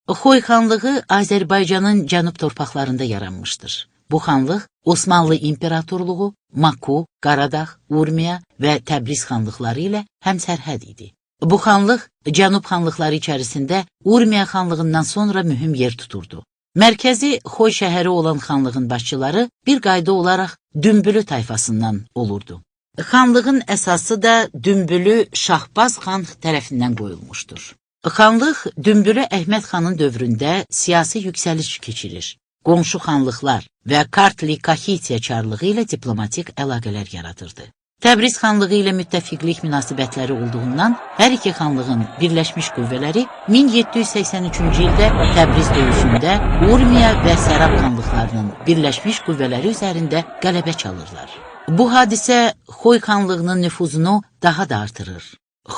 Xoy xanlığı Azərbaycanın cənub torpaqlarında yaranmışdır. Bu xanlıq Osmanlı İmperatorluğu, Maku, Qaradağ, Urmiya və Təbriz xanlıqları ilə həmsərhəd idi. Bu xanlıq cənub xanlıqları içərisində Urmiya xanlığından sonra mühüm yer tuturdu. Mərkəzi Xoy şəhəri olan xanlığın başçıları bir qayda olaraq Dümbülü tayfasından olurdu. Xanlığın əsası da Dümbülü Şahbaz xan tərəfindən qoyulmuşdur. Xanlıq Dümbülü Əhməd xanın dövründə siyasi yüksəliş keçirir. Qonşu xanlıqlar və Kartli Kaxitiya çarlığı ilə diplomatik əlaqələr yaradırdı. Təbriz xanlığı ilə müttəfiqlik münasibətləri olduğundan hər iki xanlığın birləşmiş qüvvələri 1783-cü ildə Təbriz döyüşündə Urmiya və Sərab xanlıqlarının birləşmiş qüvvələri üzərində qələbə çalırlar. Bu hadisə Xoy xanlığının nüfuzunu daha da artırır.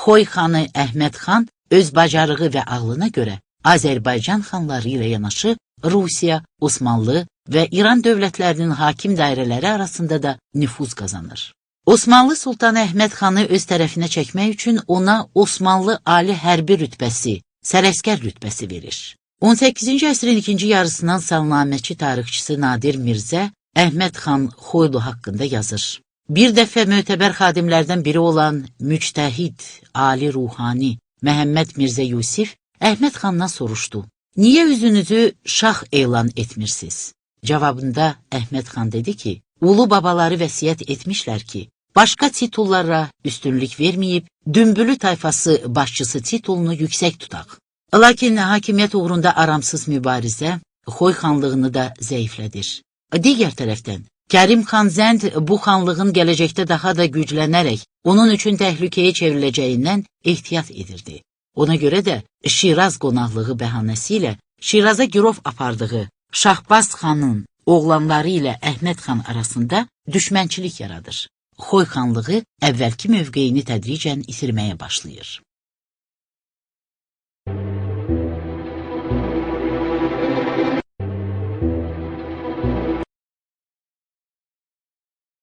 Xoy xanı Əhməd xan öz bacarığı və ağlına görə Azərbaycan xanları ilə yanaşı Rusiya, Osmanlı və İran dövlətlərinin hakim dairələri arasında da nüfuz qazanır. Osmanlı Sultanı Əhməd xanı öz tərəfinə çəkmək üçün ona Osmanlı Ali Hərbi rütbəsi, sərəskər rütbəsi verir. 18-ci əsrin ikinci yarısından salnaməçi tarixçisi Nadir Mirzə Əhməd xan Xoylu haqqında yazır. Bir dəfə mötəbər xadimlərdən biri olan müctəhid, Ali Ruhani Məhəmməd Mirzə Yusif Əhməd xandan soruşdu. Niyə üzünüzü şah elan etmirsiniz? Cavabında Əhməd xan dedi ki, ulu babaları vəsiyyət etmişlər ki, başqa titullara üstünlük verməyib, Dümbülü tayfası başçısı titulunu yüksək tutaq. Lakin hakimiyyət uğrunda aramsız mübarizə Xoy xanlığını da zəiflədir. Digər tərəfdən, Kərim xan Zənd bu xanlığın gələcəkdə daha da güclənərək, onun üçün təhlükəyə çevriləcəyindən ehtiyat edirdi. Ona görə də Şiraz qonaqlığı bəhanəsi ilə Şiraza girov apardığı Şahbaz xanın oğlanları ilə Əhməd xan arasında düşmənçilik yaradır. Xoy xanlığı əvvəlki mövqeyini tədricən itirməyə başlayır.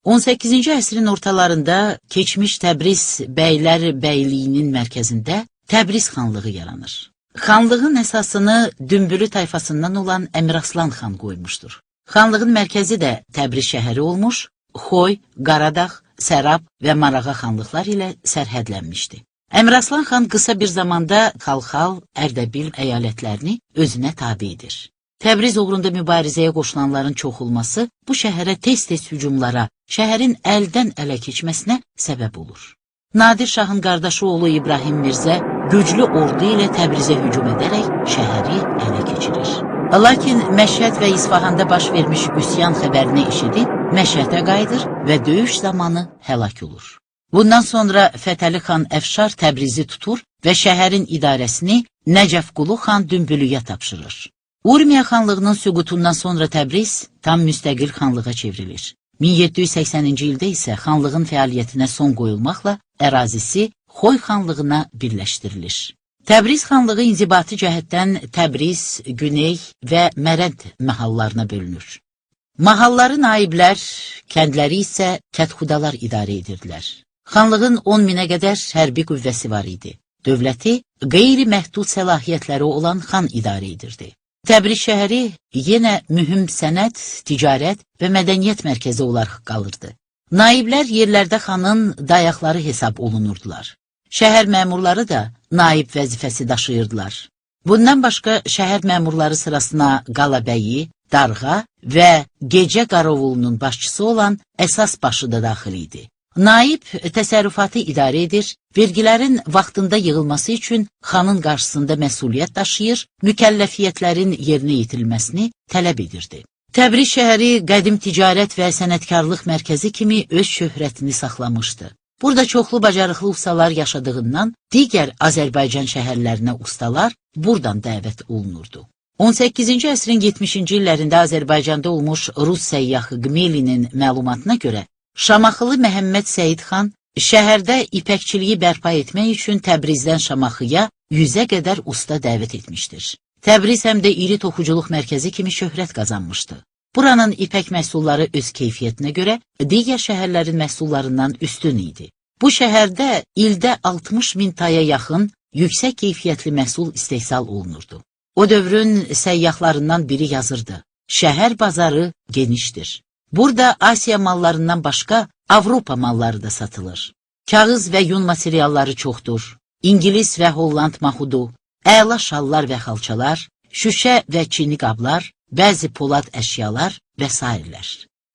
On 18-ci əsrin ortalarında keçmiş Təbriz bəylər bəyliyinin mərkəzində Təbriz xanlığı yaranır. Xanlığın əsasını Dümbülü tayfasından olan Əmiraslan xan qoymuşdur. Xanlığın mərkəzi də Təbriz şəhəri olmuş, Xoy, Qaradağ, Sərab və Marağa xanlıqlar ilə sərhədlənmişdi. Əmiraslan xan qısa bir zamanda Xalxal, Ərdəbil əyalətlərini özünə tabe edir. Təbriz uğrunda mübarizəyə qoşulanların çox olması bu şəhərə tez-tez hücumlara, şəhərin əldən ələ keçməsinə səbəb olur. Nadir Şahın qardaşı oğlu İbrahim Mirzə güclü ordu ilə Təbrizə hücum edərək şəhəri ələ keçirir. Lakin Məşhəd və İsfahanda baş vermiş üsyan xəbərini eşidib Məşhədə qayıdır və döyüş zamanı həlak olur. Bundan sonra Fətəli xan Əfşar Təbrizi tutur və şəhərin idarəsini Nəcəfqulu xan Dümbülüyə tapşırır. Urmiya xanlığının süqutundan sonra Təbriz tam müstəqil xanlığa çevrilir. 1780-ci ildə isə xanlığın fəaliyyətinə son qoyulmaqla ərazisi Xoy xanlığına birləşdirilir. Təbriz xanlığı inzibati cəhətdən Təbriz, Güney və Mərənd mahallarına bölünür. Mahalları naiblər, kəndləri isə kətxudalar idarə edirdilər. Xanlığın 10 minə qədər hərbi qüvvəsi var idi. Dövləti qeyri-məhdud səlahiyyətləri olan xan idarə edirdi. Təbriz şəhəri yenə mühüm sənət, ticarət və mədəniyyət mərkəzi olaraq qalırdı. Naiblər yerlərdə xanın dayaqları hesab olunurdular. Şəhər məmurları da naib vəzifəsi daşıyırdılar. Bundan başqa şəhər məmurları sırasına Qalabəyi, Darğa və Gecə Qarovulunun başçısı olan əsas başı da daxil idi. Naib təsərrüfatı idarə edir, vergilərin vaxtında yığılması üçün xanın qarşısında məsuliyyət daşıyır, mükəlləfiyyətlərin yerinə yetirilməsini tələb edirdi. Təbriz şəhəri qədim ticarət və sənətkarlıq mərkəzi kimi öz şöhrətini saxlamışdı. Burada çoxlu bacarıqlı ustalar yaşadığından digər Azərbaycan şəhərlərinə ustalar buradan dəvət olunurdu. 18-ci əsrin 70-ci illərində Azərbaycanda olmuş Rus səyyahı Qmelinin məlumatına görə Şamaxılı Məhəmməd Səyid xan şəhərdə ipəkçiliyi bərpa etmək üçün Təbrizdən Şamaxıya 100-ə qədər usta dəvət etmişdir. Təbriz həm də iri toxuculuq mərkəzi kimi şöhrət qazanmışdı. Buranın ipək məhsulları öz keyfiyyətinə görə digər şəhərlərin məhsullarından üstün idi. Bu şəhərdə ildə 60 min taya yaxın yüksək keyfiyyətli məhsul istehsal olunurdu. O dövrün səyyahlarından biri yazırdı. Şəhər bazarı genişdir. Burada Asiya mallarından başqa Avropa malları da satılır. Kağız və yun materialları çoxdur. İngilis və Holland mahudu, əla şallar və xalçalar, şüşə və çini qablar, bəzi polad əşyalar və s.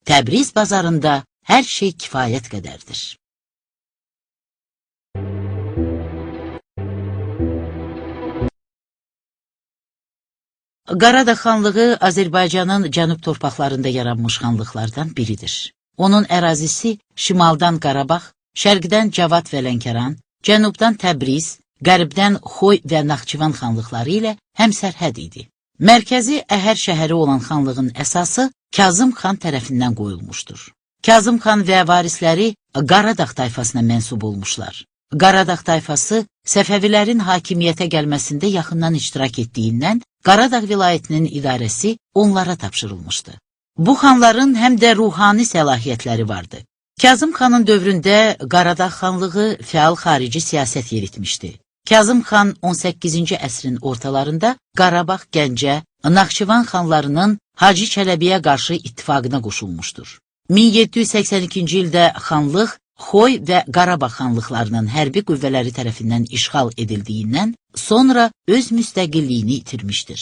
Təbriz bazarında hər şey kifayət qədərdir. Qaradağ xanlığı Azərbaycanın cənub torpaqlarında yaranmış xanlıqlardan biridir. Onun ərazisi şimaldan Qarabağ, şərqdən Cavad və Lənkəran, cənubdan Təbriz, qərbdən Xoy və Naxçıvan xanlıqları ilə həmsərhəd idi. Mərkəzi Əhər şəhəri olan xanlığın əsası Kazım xan tərəfindən qoyulmuşdur. Kazım xan və varisləri Qaradağ tayfasına mənsub olmuşlar. Qaradağ tayfası Səfəvilərin hakimiyyətə gəlməsində yaxından iştirak etdiyindən Qaradağ vilayətinin idarəsi onlara tapşırılmışdı. Bu xanların həm də ruhani səlahiyyətləri vardı. Kazım xanın dövründə Qaradağ xanlığı fəal xarici siyasət yeritmişdi. Kazım xan 18-ci əsrin ortalarında Qarabağ, Gəncə, Naxçıvan xanlarının Hacı Çələbiyə qarşı ittifaqına qoşulmuşdur. 1782-ci ildə xanlıq Xoy və Qarabağ xanlıqlarının hərbi qüvvələri tərəfindən işğal edildiyindən sonra öz müstəqilliyini itirmişdir.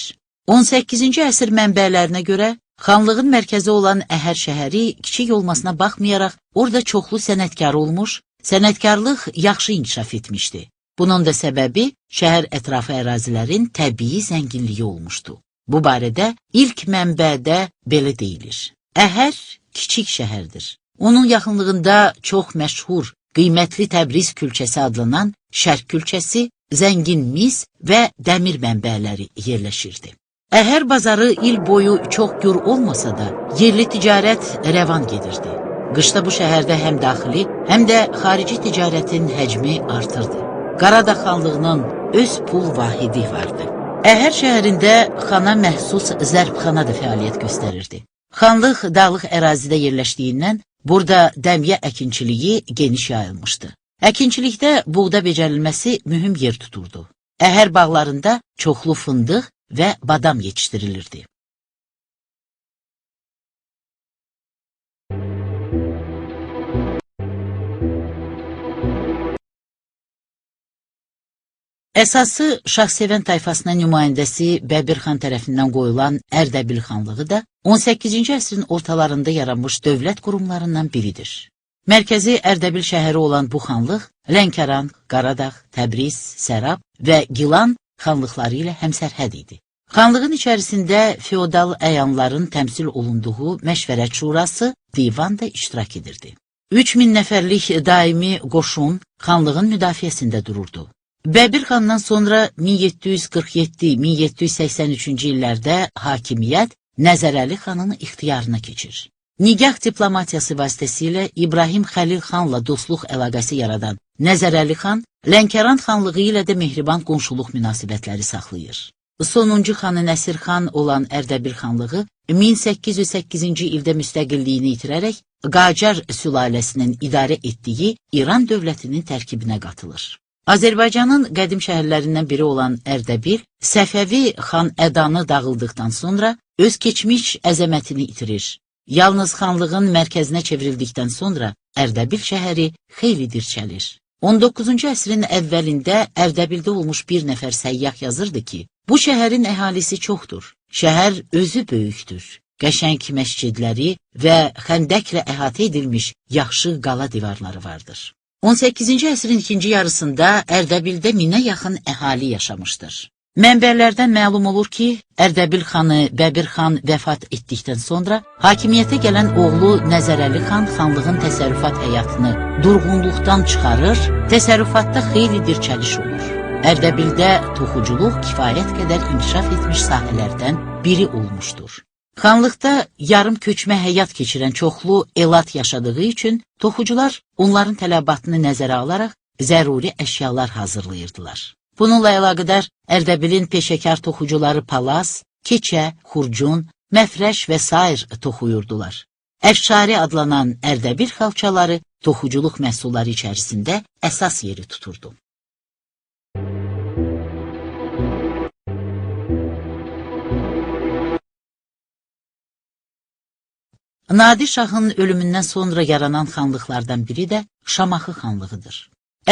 18-ci əsr mənbələrinə görə xanlığın mərkəzi olan Əhər şəhəri kiçik olmasına baxmayaraq orada çoxlu sənətkar olmuş, sənətkarlıq yaxşı inkişaf etmişdi. Bunun da səbəbi şəhər ətrafı ərazilərin təbii zənginliyi olmuşdu. Bu barədə ilk mənbədə belə deyilir. Əhər kiçik şəhərdir. Onun yaxınlığında çox məşhur, qiymətli Təbriz külçəsi adlanan Şərq külçəsi, zəngin mis və dəmir mənbələri yerləşirdi. Əhər bazarı il boyu çox gür olmasa da, yerli ticarət rəvan gedirdi. Qışda bu şəhərdə həm daxili, həm də xarici ticarətin həcmi artırdı. Qaradağ xanlığının öz pul vahidi vardı. Əhər şəhərində xana məxsus zərbxana da fəaliyyət göstərirdi. Xanlıq dağlıq ərazidə yerləşdiyindən burada dəmyə əkinçiliyi geniş yayılmışdı. Əkinçilikdə buğda becərilməsi mühüm yer tuturdu. Əhər bağlarında çoxlu fındıq və badam yetişdirilirdi. Əsası Şahsevən tayfasının nümayəndəsi Bəbir xan tərəfindən qoyulan Ərdəbil xanlığı da 18-ci əsrin ortalarında yaranmış dövlət qurumlarından biridir. Mərkəzi Ərdəbil şəhəri olan bu xanlıq Lənkəran, Qaradağ, Təbriz, Sərab və Gilan xanlıqları ilə həmsərhəd idi. Xanlığın içərisində feodal əyanların təmsil olunduğu Məşvərət Şurası, divan da iştirak edirdi. 3000 nəfərlik daimi qoşun xanlığın müdafiəsində dururdu. Bəbir xandan sonra 1747-1783-cü illərdə hakimiyyət Nəzərəli xanın ixtiyarına keçir. Nigah diplomatiyası vasitəsilə İbrahim Xəlil xanla dostluq əlaqəsi yaradan Nəzərəli xan, Lənkəran xanlığı ilə də mehriban qonşuluq münasibətləri saxlayır. Sonuncu xanı Nəsir xan olan Ərdəbil xanlığı 1808-ci ildə müstəqilliyini itirərək Qacar sülaləsinin idarə etdiyi İran dövlətinin tərkibinə qatılır. Azərbaycanın qədim şəhərlərindən biri olan Ərdəbil, Səfəvi xan Ədanı dağıldıqdan sonra öz keçmiş əzəmətini itirir. Yalnız xanlığın mərkəzinə çevrildikdən sonra Ərdəbil şəhəri xeyli dirçəlir. 19-cu əsrin əvvəlində Ərdəbildə olmuş bir nəfər səyyah yazırdı ki, bu şəhərin əhalisi çoxdur, şəhər özü böyükdür, qəşəng məscidləri və xəndəklə əhatə edilmiş yaxşı qala divarları vardır. 18-ci əsrin ikinci yarısında Ərdəbildə 1000-ə yaxın əhali yaşamışdır. Mənbələrdən məlum olur ki, Ərdəbil xanı Bəbir xan vəfat etdikdən sonra hakimiyyətə gələn oğlu Nəzərəli xan xanlığın təsərrüfat həyatını durğunluqdan çıxarır, təsərrüfatda xeyli dirçəliş olur. Ərdəbildə toxuculuq kifayət qədər inkişaf etmiş sahələrdən biri olmuşdur. Xanlıqda yarım köçmə həyat keçirən çoxlu elat yaşadığı üçün toxucular onların tələbatını nəzərə alaraq zəruri əşyalar hazırlayırdılar. Bununla əlaqədar Ərdəbilin peşəkar toxucuları palaz, keçə, xurcun, məfrəş və sair toxuyurdular. Əfşari adlanan Ərdəbil xalçaları toxuculuq məhsulları içərisində əsas yeri tuturdu. Nadir Şahın ölümündən sonra yaranan xanlıqlardan biri də Şamaxı xanlığıdır.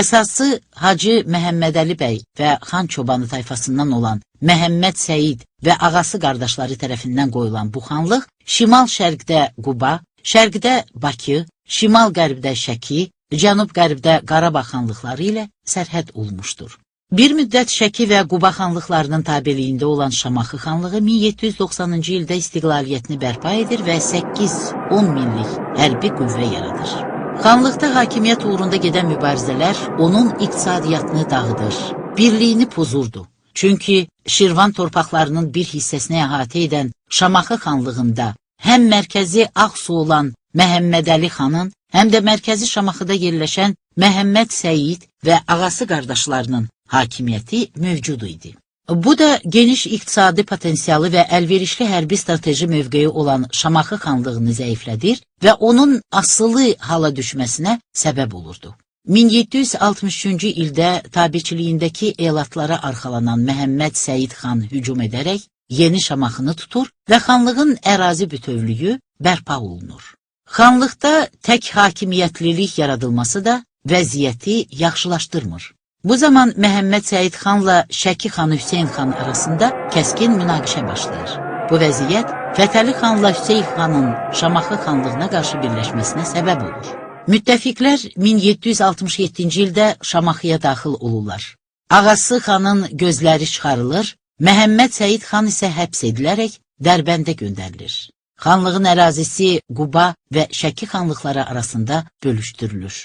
Əsası Hacı Məhəmmədəli bəy və xan çobanı tayfasından olan Məhəmməd Səid və ağası qardaşları tərəfindən qoyulan bu xanlıq şimal-şərqdə Quba, şərqdə Bakı, şimal-qərbdə Şəki, cənub-qərbdə Qarabağ xanlıqları ilə sərhəd olmuşdur. Bir müddət Şəki və Quba xanlıqlarının tabeliyində olan Şamaxı xanlığı 1790-cı ildə istiqlaliyyətini bərpa edir və 8-10 minlik hərbi qüvvə yaradır. Xanlıqda hakimiyyət uğrunda gedən mübarizələr onun iqtisadiyyatını dağıdır, birliyini pozurdu. Çünki Şirvan torpaqlarının bir hissəsini əhatə edən Şamaxı xanlığında həm mərkəzi Ağsu olan Məhəmmədəli xanın, həm də mərkəzi Şamaxıda yerləşən Məhəmməd Səid və ağası qardaşlarının hakimiyyəti mövcud idi. Bu da geniş iqtisadi potensialı və əlverişli hərbi strateji mövqeyi olan Şamaxı xanlığını zəiflədir və onun asılı hala düşməsinə səbəb olurdu. 1763-cü ildə tabiçiliyindəki elatlara arxalanan Məhəmməd Səid xan hücum edərək Yeni Şamaxını tutur və xanlığın ərazi bütövlüyü bərpa olunur. Xanlıqda tək hakimiyyətlilik yaradılması da vəziyyəti yaxşılaşdırmır. Bu zaman Məhəmməd Səid xanla Şəki xanı Hüseyn xan arasında kəskin münaqişə başlayır. Bu vəziyyət Fətəli xanla Hüseyn xanın Şamaxı xanlığına qarşı birləşməsinə səbəb olur. Müttəfiqlər 1767-ci ildə Şamaxıya daxil olurlar. Ağası xanın gözləri çıxarılır, Məhəmməd Səid xan isə həbs edilərək Dərbəndə göndərilir. Xanlığın ərazisi Quba və Şəki xanlıqları arasında bölüşdürülür.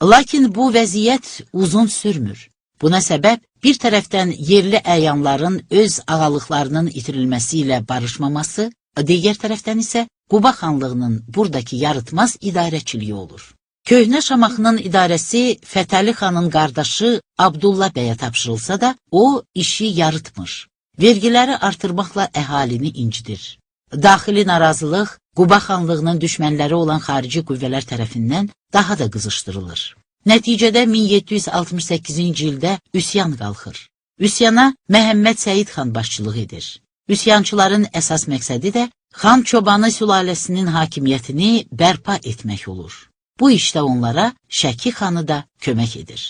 Lakin bu vəziyyət uzun sürmür. Buna səbəb bir tərəfdən yerli əyanların öz ağalıqlarının itirilməsi ilə barışmaması, digər tərəfdən isə Quba xanlığının buradakı yarıtmaz idarəçiliyi olur. Köhnə Şamaxının idarəsi Fətəli xanın qardaşı Abdullah bəyə tapşırılsa da, o işi yarıtmır. Vergiləri artırmaqla əhalini incidir. Daxili narazılıq Quba xanlığının düşmənləri olan xarici qüvvələr tərəfindən daha da qızışdırılır. Nəticədə 1768-ci ildə üsyan qalxır. Üsyana Məhəmməd Səid xan başçılıq edir. Üsyançıların əsas məqsədi də xan çobanı sülaləsinin hakimiyyətini bərpa etmək olur. Bu işdə onlara Şəki xanı da kömək edir.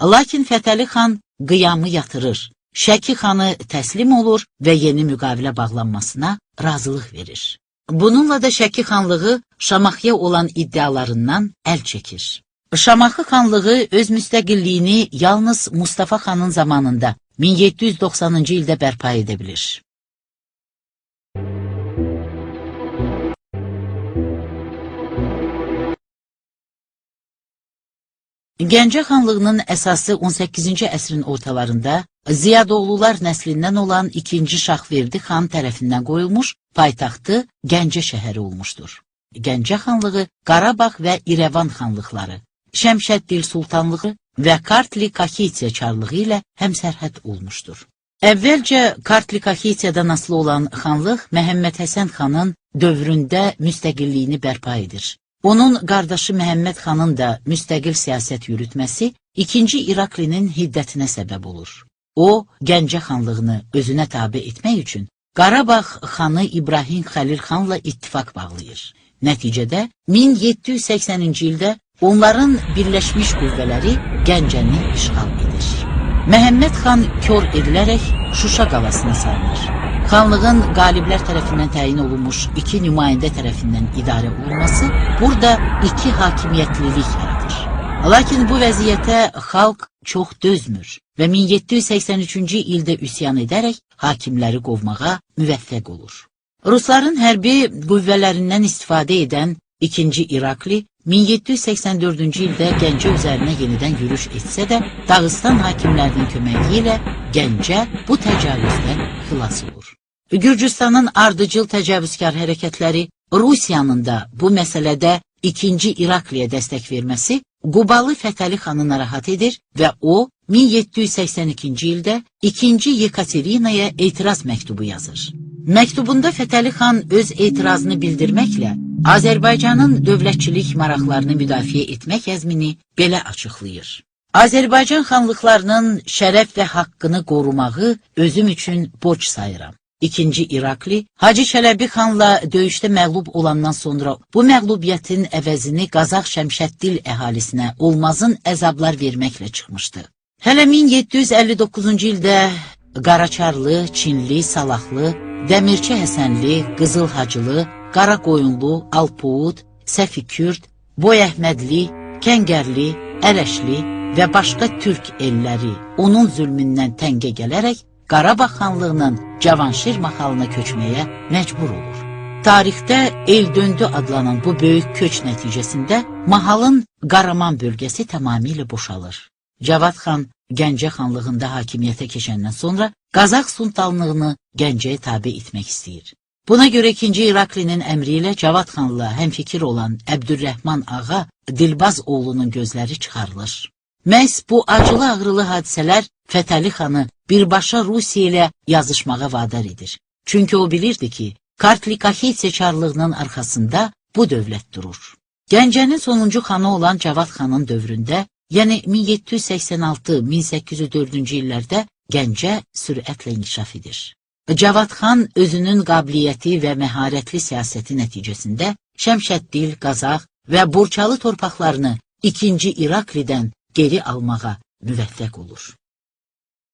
Lakin Fətəli xan qiyamı yatırır. Şəki xanı təslim olur və yeni müqavilə bağlanmasına razılıq verir. Bununla da Şəki xanlığı Şamaxıya olan iddialarından əl çəkir. Şamaxı xanlığı öz müstəqilliyini yalnız Mustafa xanın zamanında 1790-cı ildə bərpa edə bilir. Gəncə xanlığının əsası 18-ci əsrin ortalarında Ziyadoğlular nəslindən olan 2-ci Şahverdi xan tərəfindən qoyulmuş, paytaxtı Gəncə şəhəri olmuşdur. Gəncə xanlığı Qarabağ və İrəvan xanlıqları, Şəmşəddil sultanlığı və Kartli Kaxetiya çarlığı ilə həmsərhəd olmuşdur. Əvvəlcə Kartli Kaxetiyadan asılı olan xanlıq Məhəmməd Həsən xanın dövründə müstəqilliyini bərpa edir. Onun qardaşı Məhəmməd xanın da müstəqil siyasət yürütməsi 2-ci İraklinin hiddətinə səbəb olur. O, Gəncə xanlığını özünə tabe etmək üçün Qarabağ xanı İbrahim Xəlil xanla ittifaq bağlayır. Nəticədə 1780-ci ildə onların birləşmiş qüvvələri Gəncəni işğal edir. Məhəmməd xan kör edilərək Şuşa qalasına salınır. Xanlığın qaliblər tərəfindən təyin olunmuş 2 nümayəndə tərəfindən idarə olunması burada 2 hakimiyyətlilik yaradır. Lakin bu vəziyyətə xalq çox dözmür və 1783-cü ildə üsyan edərək hakimləri qovmağa müvəffəq olur. Rusların hərbi qüvvələrindən istifadə edən 2-ci İrakli 1784-cü ildə Gəncə üzərinə yenidən yürüş etsə də, Dağıstan hakimlərinin köməyi ilə Gəncə bu təcavüzdən xilas olur. Gürcüstanın ardıcıl təcavüzkar hərəkətləri, Rusiyanın da bu məsələdə 2-ci İrakliyə dəstək verməsi Qubalı Fətəli xanı narahat edir və o 1782-ci ildə 2-ci Yekaterinaya etiraz məktubu yazır. Məktubunda Fətəli xan öz etirazını bildirməklə Azərbaycanın dövlətçilik maraqlarını müdafiə etmək əzmini belə açıqlayır. Azərbaycan xanlıqlarının şərəf və haqqını qorumağı özüm üçün borc sayıram. İkinci İrakli, Hacı Çələbi xanla döyüşdə məğlub olandan sonra bu məğlubiyyətin əvəzini Qazax Şəmşəddil əhalisinə olmazın əzablar verməklə çıxmışdı. Hələ 1759-cu ildə Qaraçarlı, Çinli, Salaxlı, Dəmirçi Həsənli, Qızıl Hacılı, Qaraqoyunlu, Alpoud, Səfikürd, Boy Əhmədli, Kəngərli, Ərəşli və başqa türk elləri onun zülmündən təngə gələrək Qarabağ xanlığının Cavanşir mahalına köçməyə məcbur olur. Tarixdə Eldöndü adlanan bu böyük köç nəticəsində mahalın Qaraman bölgəsi tamamilə boşalır. Cavad xan Gəncə xanlığında hakimiyyətə keçəndən sonra Qazax sultanlığını Gəncəyə tabe etmək istəyir. Buna görə 2-ci İraklinin əmri ilə Cavad xanla həmfikir olan Əbdürrəhman ağa Dilbaz oğlunun gözləri çıxarılır. Məhz bu acılı-ağrılı hadisələr Fətəli xanı birbaşa Rusiya ilə yazışmağa vadar edir. Çünki o bilirdi ki, Kartli-Kaxetsi çarlığının arxasında bu dövlət durur. Gəncənin sonuncu xanı olan Cavad xanın dövründə, yəni 1786-1804-cü illərdə Gəncə sürətlə inkişaf edir. Cavad xan özünün qabiliyyəti və məharətli siyasəti nəticəsində Şəmşəddil, Qazax və Borçalı torpaqlarını 2-ci İraklidən geri almağa müvəffəq olur.